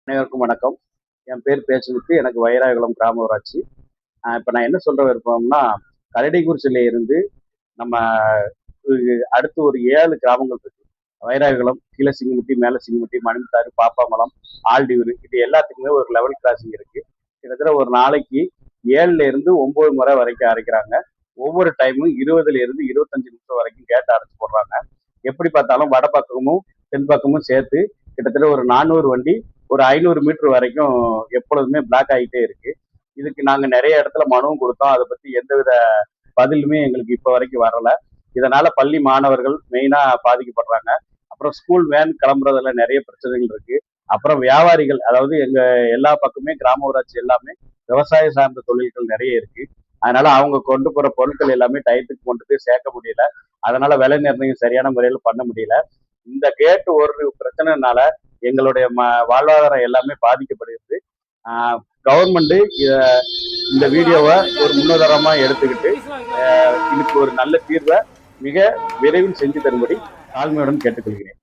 அனைவருக்கும் வணக்கம். என் பேர் பேச்சுமுத்து. எனக்கு வைராகுளம் கிராம ஊராட்சி. இப்போ நான் என்ன சொல்ல விருப்பம்னா, கரடிக்குறிச்சியில இருந்து நம்ம அடுத்து ஒரு 7 கிராமங்கள் இருக்கு. வைராகுளம், கீழ சிங்கமுட்டி, மேல சிங்கமுட்டி, மணிமுத்தாறு, பாப்பாங்குளம், ஆல்டியூர் இது எல்லாத்துக்குமே ஒரு லெவல் கிராசிங் இருக்கு. கிட்டத்தட்ட ஒரு நாளைக்கு 7ல இருந்து 9 முறை வரைக்கும் அரைக்கிறாங்க. ஒவ்வொரு டைமும் 20ல இருந்து 25 நிமிஷம் வரைக்கும் கேட்ட அடைச்சு போடுறாங்க. எப்படி பார்த்தாலும் வட பக்கமும் தென் பக்கமும் சேர்த்து கிட்டத்தட்ட ஒரு 400 வண்டி ஒரு 500 மீட்டர் வரைக்கும் எப்பொழுதுமே பிளாக் ஆகிட்டே இருக்கு. இதுக்கு நாங்க நிறைய இடத்துல மனுவும் கொடுத்தோம். அதை பத்தி எந்தவித பதிலுமே எங்களுக்கு இப்ப வரைக்கும் வரல. இதனால பள்ளி மாணவர்கள் மெயினா பாதிக்கப்படுறாங்க. அப்புறம் ஸ்கூல் வேன் கிளம்புறதுல நிறைய பிரச்சனைகள் இருக்கு. அப்புறம் வியாபாரிகள், அதாவது எங்க எல்லா பக்கமே கிராம ஊராட்சி எல்லாமே விவசாய சார்ந்த தொழில்கள் நிறைய இருக்கு. அதனால அவங்க கொண்டு போற பொருட்கள் எல்லாமே டயத்துக்கு கொண்டு போய் சேர்க்க முடியல. அதனால விலை நிர்ணயம் சரியான முறையில் பண்ண முடியல. இந்த கேட்டு ஒரு பிரச்சனைனால எங்களுடைய வாழ்வாதாரம் எல்லாமே பாதிக்கப்படுகிறது. கவர்மெண்ட் இந்த வீடியோவை ஒரு முன்னுதாரணமா எடுத்துக்கிட்டு இதுக்கு ஒரு நல்ல தீர்வை மிக விரைவில் செஞ்சு தரும்படி தாழ்மையுடன் கேட்டுக்கொள்கிறேன்.